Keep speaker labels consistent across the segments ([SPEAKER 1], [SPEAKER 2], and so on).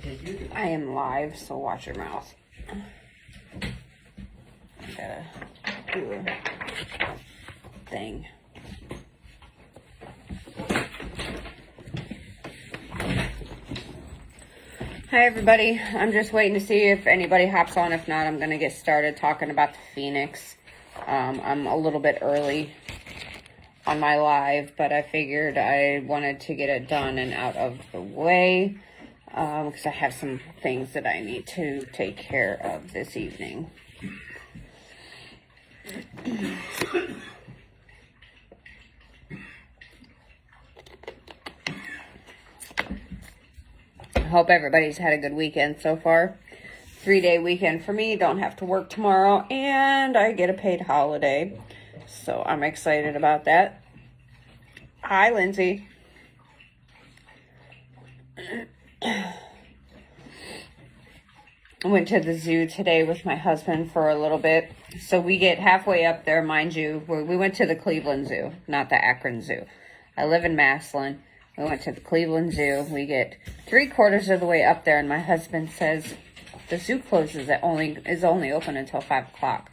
[SPEAKER 1] I am live, so watch your mouth. I gotta do a thing. Hi everybody, I'm just waiting to see if anybody hops on. If not, I'm going to get started talking about the Phoenix. I'm a little bit early on my live, but I figured I wanted to get it done and out of the way because I have some things that I need to take care of this evening. I hope everybody's had a good weekend so far. 3-day weekend for me. Don't have to work tomorrow, and I get a paid holiday. So I'm excited about that. Hi, Lindsay. I went to the zoo today with my husband for a little bit. So we get halfway up there, mind you. We went to the Cleveland Zoo, not the Akron Zoo. I live in Massillon. We went to the Cleveland Zoo. We get 3/4 of the way up there, and my husband says the zoo closes is only open until 5 o'clock.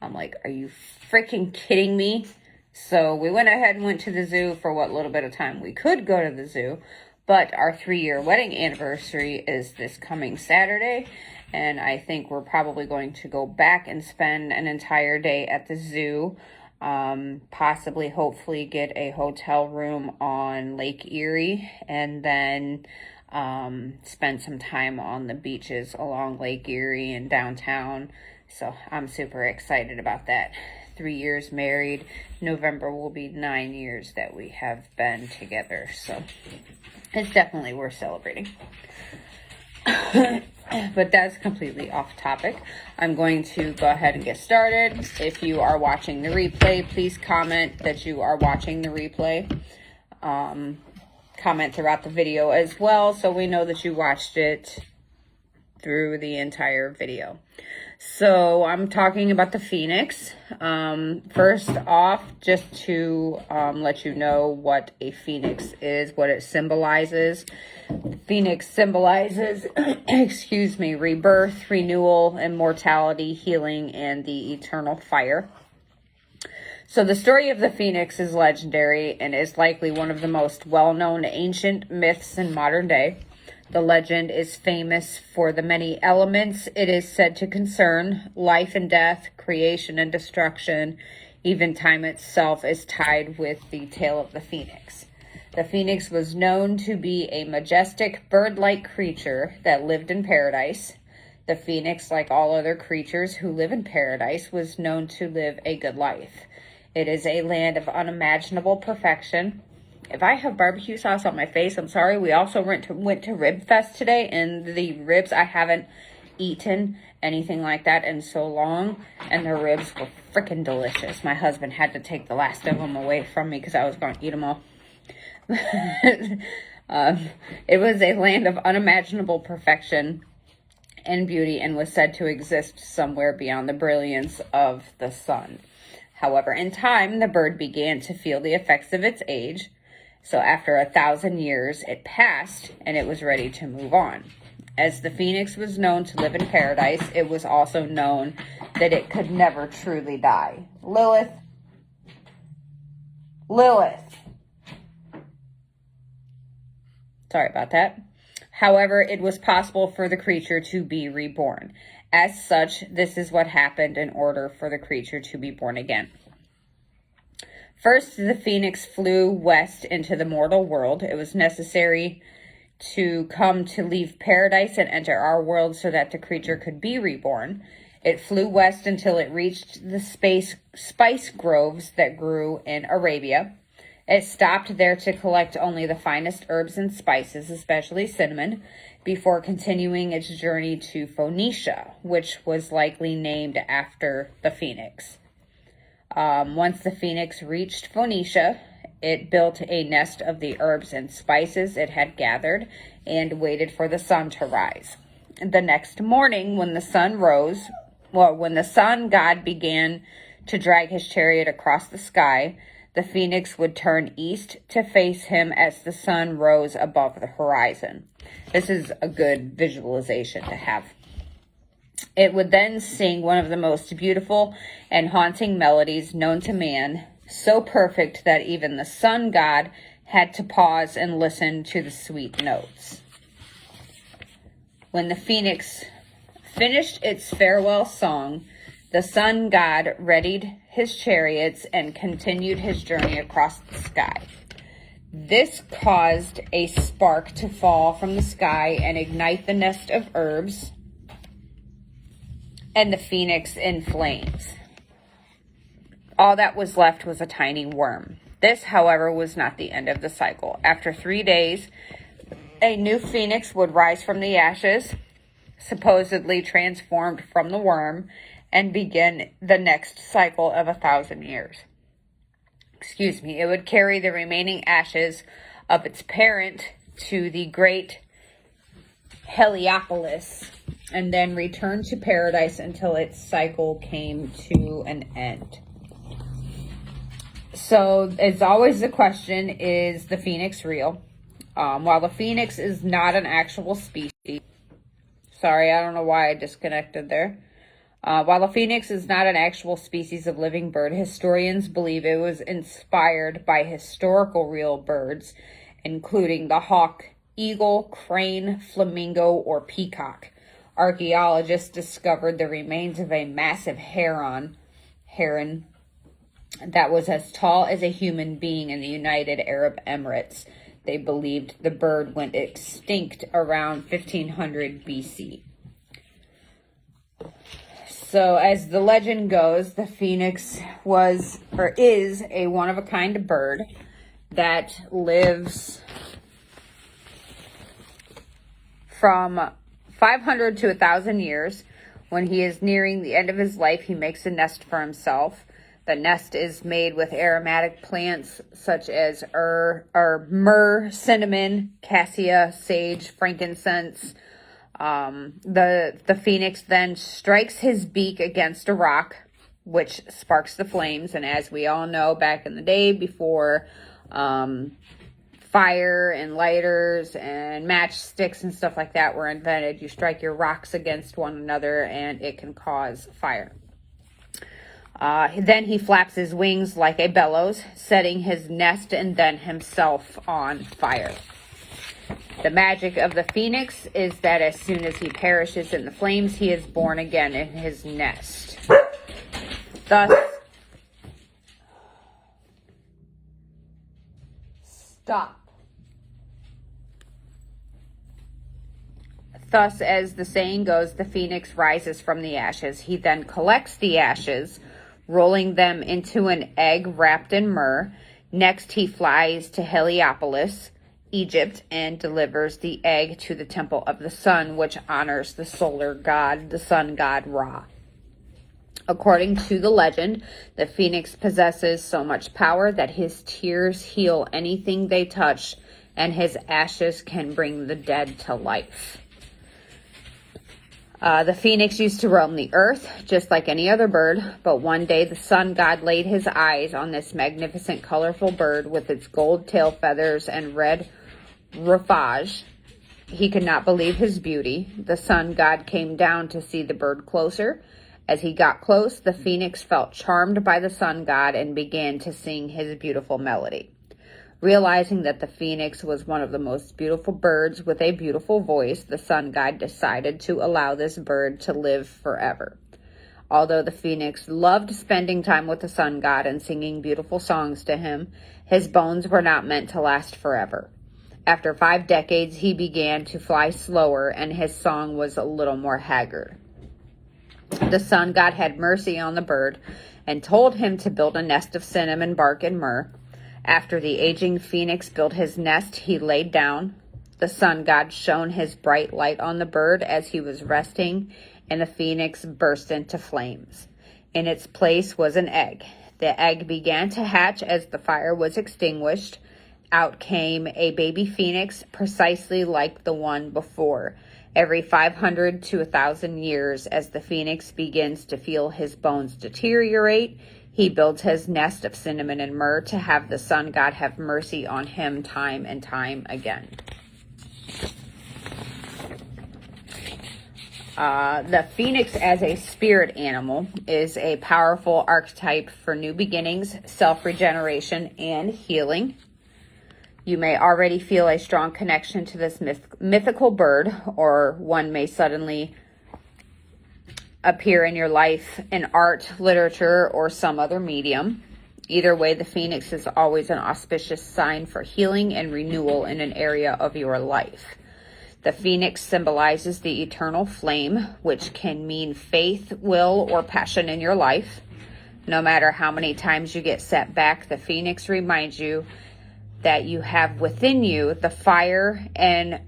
[SPEAKER 1] I'm like, are you freaking kidding me? So we went ahead and went to the zoo for what little bit of time we could go to the zoo. But our 3-year wedding anniversary is this coming Saturday, and I think we're probably going to go back and spend an entire day at the zoo. Possibly, hopefully get a hotel room on Lake Erie, and then spend some time on the beaches along Lake Erie and downtown. So I'm super excited about that. 3 years married. November will be 9 years that we have been together. So it's definitely worth celebrating. But that's completely off topic. I'm going to go ahead and get started. If you are watching the replay, please comment that you are watching the replay. Comment throughout the video as well, so we know that you watched it through the entire video. So I'm talking about the Phoenix. First off, just to let you know what a Phoenix is, what it symbolizes. Phoenix symbolizes, excuse me, rebirth, renewal, immortality, healing, and the eternal fire. So the story of the Phoenix is legendary and is likely one of the most well-known ancient myths in modern day. The legend is famous for the many elements it is said to concern: life and death, creation and destruction. Even time itself is tied with the tale of the Phoenix. The Phoenix was known to be a majestic bird-like creature that lived in paradise. The Phoenix, like all other creatures who live in paradise, was known to live a good life. It is a land of unimaginable perfection. If I have barbecue sauce on my face, I'm sorry. We also went to Rib Fest today, and the ribs, I haven't eaten anything like that in so long, and the ribs were freaking delicious. My husband had to take the last of them away from me because I was going to eat them all. It was a land of unimaginable perfection and beauty, and was said to exist somewhere beyond the brilliance of the sun. However, in time, the bird began to feel the effects of its age. So after 1,000 years, it passed, and it was ready to move on. As the Phoenix was known to live in paradise, it was also known that it could never truly die. Lilith. Sorry about that. However, it was possible for the creature to be reborn. As such, this is what happened in order for the creature to be born again. First, the Phoenix flew west into the mortal world. It was necessary to come to leave paradise and enter our world so that the creature could be reborn. It flew west until it reached the spice groves that grew in Arabia. It stopped there to collect only the finest herbs and spices, especially cinnamon, before continuing its journey to Phoenicia, which was likely named after the Phoenix. Once the Phoenix reached Phoenicia, it built a nest of the herbs and spices it had gathered and waited for the sun to rise. The next morning, when the sun god began to drag his chariot across the sky, the phoenix would turn east to face him as the sun rose above the horizon. This is a good visualization to have. It would then sing one of the most beautiful and haunting melodies known to man, so perfect that even the sun god had to pause and listen to the sweet notes. When the phoenix finished its farewell song, the sun god readied his chariots and continued his journey across the sky. This caused a spark to fall from the sky and ignite the nest of herbs and the phoenix in flames. All that was left was a tiny worm. This, however, was not the end of the cycle. After 3 days, a new phoenix would rise from the ashes, supposedly transformed from the worm, and begin the next cycle of 1,000 years. It would carry the remaining ashes of its parent to the great Heliopolis and then return to paradise until its cycle came to an end. So, as always, the question, is the phoenix real? While the phoenix is not an actual species, sorry, I don't know why I disconnected there. While the phoenix is not an actual species of living bird, historians believe it was inspired by historical real birds, including the hawk, eagle, crane, flamingo, or peacock. Archaeologists discovered the remains of a massive heron that was as tall as a human being in the United Arab Emirates. They believed the bird went extinct around 1500 BC. So, as the legend goes, the phoenix was, or is, a one-of-a-kind bird that lives from 500 to 1,000 years. When he is nearing the end of his life, he makes a nest for himself. The nest is made with aromatic plants such as myrrh, cinnamon, cassia, sage, frankincense. The phoenix then strikes his beak against a rock, which sparks the flames. And as we all know, back in the day, before fire and lighters and matchsticks and stuff like that were invented, you strike your rocks against one another and it can cause fire. Then he flaps his wings like a bellows, setting his nest and then himself on fire. The magic of the phoenix is that as soon as he perishes in the flames, he is born again in his nest. Thus, as the saying goes, the phoenix rises from the ashes. He then collects the ashes, rolling them into an egg wrapped in myrrh. Next, he flies to Heliopolis, Egypt, and delivers the egg to the temple of the sun, which honors the solar god, the sun god Ra. According to the legend, the phoenix possesses so much power that his tears heal anything they touch, and his ashes can bring the dead to life. The phoenix used to roam the earth just like any other bird, but one day the sun god laid his eyes on this magnificent, colorful bird with its gold tail feathers and red rufage. He could not believe his beauty. The sun god came down to see the bird closer. As he got close, the phoenix felt charmed by the sun god and began to sing his beautiful melody. Realizing that the phoenix was one of the most beautiful birds with a beautiful voice, the sun god decided to allow this bird to live forever. Although the phoenix loved spending time with the sun god and singing beautiful songs to him, his bones were not meant to last forever. After 5 decades, he began to fly slower, and his song was a little more haggard. The sun god had mercy on the bird and told him to build a nest of cinnamon bark and myrrh. After the aging phoenix built his nest, he laid down. The sun god shone his bright light on the bird as he was resting, and the phoenix burst into flames. In its place was an egg. The egg began to hatch as the fire was extinguished. Out came a baby phoenix, precisely like the one before. Every 500 to 1,000 years, as the phoenix begins to feel his bones deteriorate, He builds his nest of cinnamon and myrrh to have the sun god have mercy on him time and time again. The phoenix as a spirit animal is a powerful archetype for new beginnings, self-regeneration, and healing. You may already feel a strong connection to this mythical bird, or one may suddenly appear in your life in art, literature, or some other medium. Either way, the phoenix is always an auspicious sign for healing and renewal in an area of your life. The phoenix symbolizes the eternal flame, which can mean faith, will, or passion in your life. No matter how many times you get set back, the phoenix reminds you that you have within you the fire and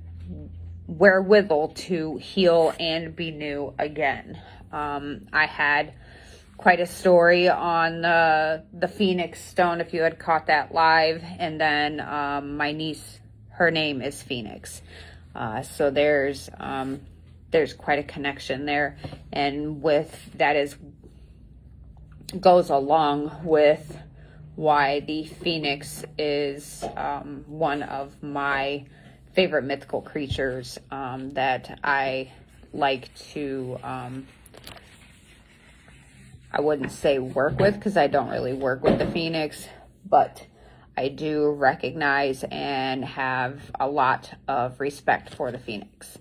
[SPEAKER 1] wherewithal to heal and be new again. I had quite a story on the Phoenix Stone, if you had caught that live. And then my niece, her name is Phoenix. So there's quite a connection there. And goes along with why the Phoenix is one of my favorite mythical creatures that I like to, I wouldn't say work with, because I don't really work with the Phoenix, but I do recognize and have a lot of respect for the Phoenix.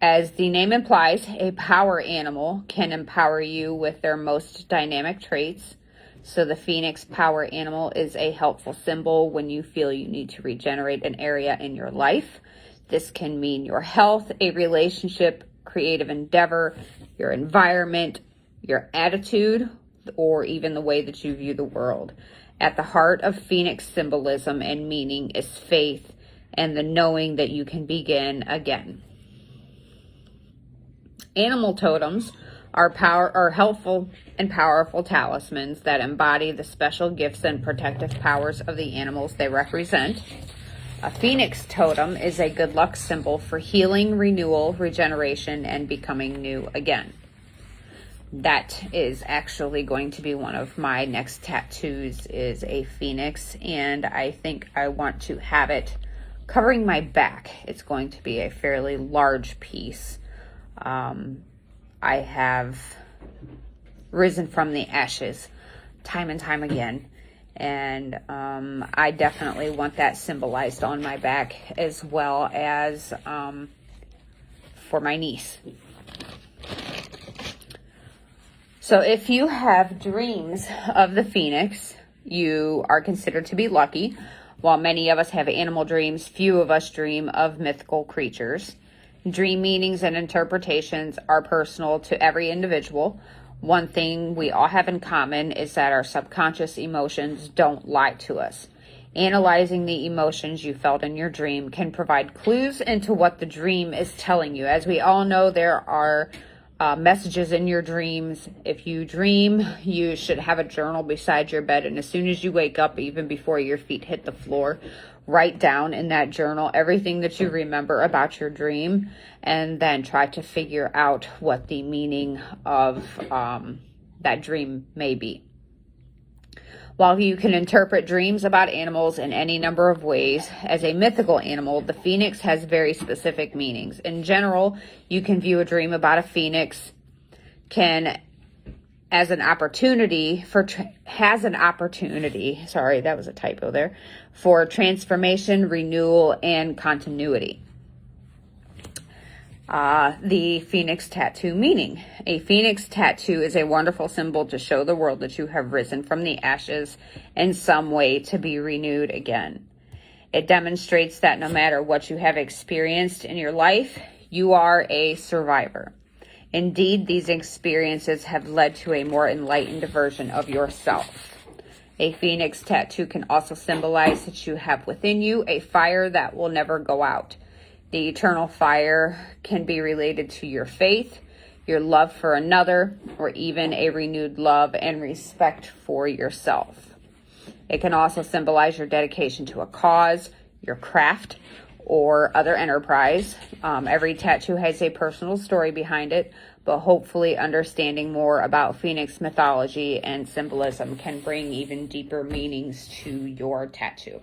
[SPEAKER 1] As the name implies, a power animal can empower you with their most dynamic traits. So the Phoenix power animal is a helpful symbol when you feel you need to regenerate an area in your life. This can mean your health, a relationship, creative endeavor, your environment, your attitude, or even the way that you view the world. At the heart of Phoenix symbolism and meaning is faith and the knowing that you can begin again. Animal totems are helpful and powerful talismans that embody the special gifts and protective powers of the animals they represent. A phoenix totem is a good luck symbol for healing, renewal, regeneration, and becoming new again. That is actually going to be one of my next tattoos, is a phoenix, and I think I want to have it covering my back. It's going to be a fairly large piece. I have risen from the ashes time and time again. And I definitely want that symbolized on my back, as well as for my niece. So if you have dreams of the phoenix, you are considered to be lucky. While many of us have animal dreams, few of us dream of mythical creatures. Dream meanings and interpretations are personal to every individual. One thing we all have in common is that our subconscious emotions don't lie to us. Analyzing the emotions you felt in your dream can provide clues into what the dream is telling you. As we all know, there are messages in your dreams. If you dream, you should have a journal beside your bed, and as soon as you wake up, even before your feet hit the floor, write down in that journal everything that you remember about your dream, and then try to figure out what the meaning of that dream may be. While you can interpret dreams about animals in any number of ways, as a mythical animal, the phoenix has very specific meanings. In general, you can view a dream about a phoenix as an opportunity for transformation, renewal, and continuity. The phoenix tattoo meaning. A phoenix tattoo is a wonderful symbol to show the world that you have risen from the ashes in some way to be renewed again. It demonstrates that no matter what you have experienced in your life, you are a survivor. Indeed, these experiences have led to a more enlightened version of yourself. A phoenix tattoo can also symbolize that you have within you a fire that will never go out. The eternal fire can be related to your faith, your love for another, or even a renewed love and respect for yourself. It can also symbolize your dedication to a cause, your craft, or other enterprise. Every tattoo has a personal story behind it, but hopefully understanding more about Phoenix mythology and symbolism can bring even deeper meanings to your tattoo.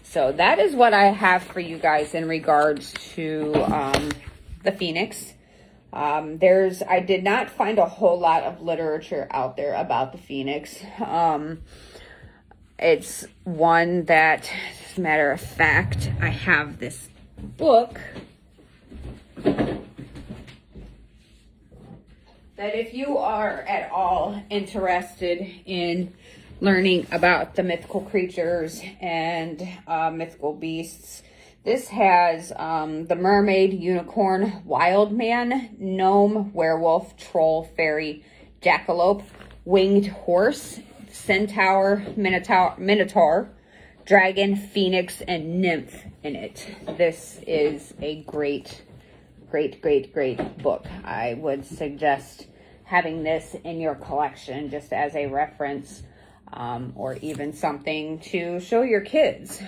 [SPEAKER 1] So that is what I have for you guys in regards to the Phoenix. I did not find a whole lot of literature out there about the Phoenix. It's one that, as a matter of fact, I have this book that if you are at all interested in learning about the mythical creatures and mythical beasts, this has the mermaid, unicorn, wild man, gnome, werewolf, troll, fairy, jackalope, winged horse, centaur, minotaur, dragon, phoenix, and nymph in it. This is a great book. I would suggest having this in your collection just as a reference, or even something to show your kids.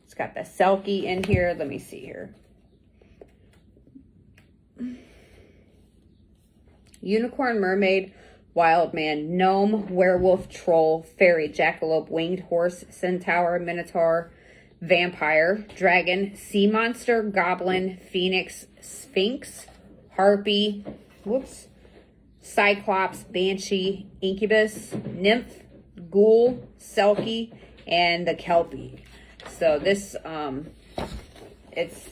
[SPEAKER 1] It's got the Selkie in here. Let me see here. Unicorn, mermaid, wild man, gnome, werewolf, troll, fairy, jackalope, winged horse, centaur, minotaur, vampire, dragon, sea monster, goblin, phoenix, sphinx, harpy, cyclops, banshee, incubus, nymph, ghoul, selkie, and the kelpie. So this, it's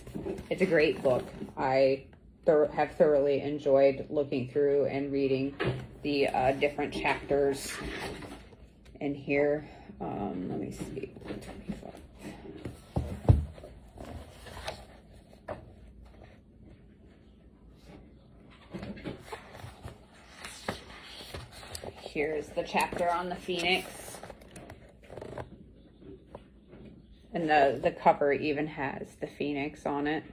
[SPEAKER 1] a great book. I have thoroughly enjoyed looking through and reading the different chapters in here. Let me see. Here's the chapter on the Phoenix. And the cover even has the Phoenix on it.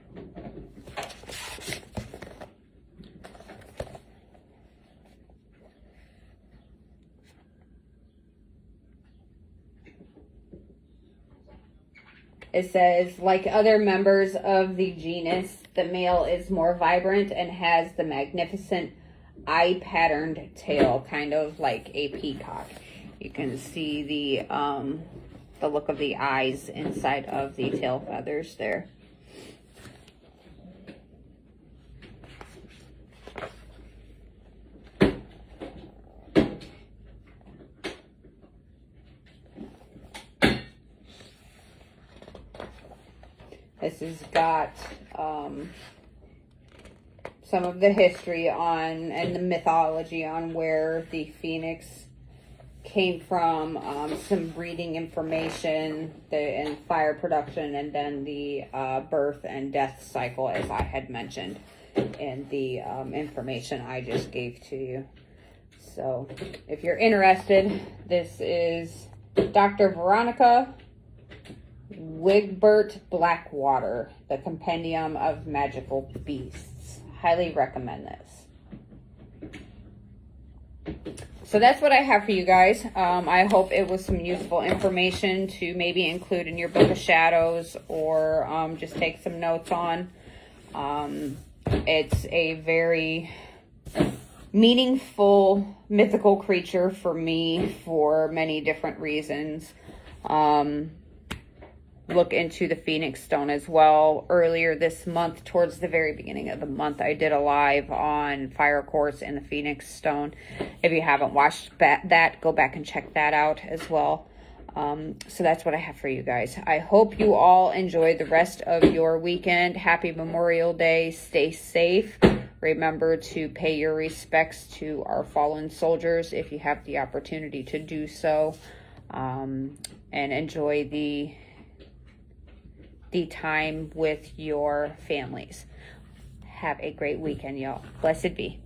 [SPEAKER 1] It says, like other members of the genus, the male is more vibrant and has the magnificent eye-patterned tail, kind of like a peacock. You can see the look of the eyes inside of the tail feathers there. This has got some of the history on and the mythology on where the Phoenix came from, some breeding information, and fire production, and then the birth and death cycle, as I had mentioned in the information I just gave to you. So if you're interested, this is Dr. Veronica Wigbert Blackwater, the Compendium of Magical Beasts. Highly recommend this. So that's what I have for you guys. I hope it was some useful information to maybe include in your Book of Shadows, or just take some notes on. It's a very meaningful mythical creature for me for many different reasons. Look into the Phoenix Stone as well. Earlier this month, towards the very beginning of the month, I did a live on Fire Quartz and the Phoenix Stone. If you haven't watched that, go back and check that out as well. So that's what I have for you guys. I hope you all enjoy the rest of your weekend. Happy Memorial Day. Stay safe. Remember to pay your respects to our fallen soldiers if you have the opportunity to do so. And enjoy the time with your families. Have a great weekend, y'all. Blessed be.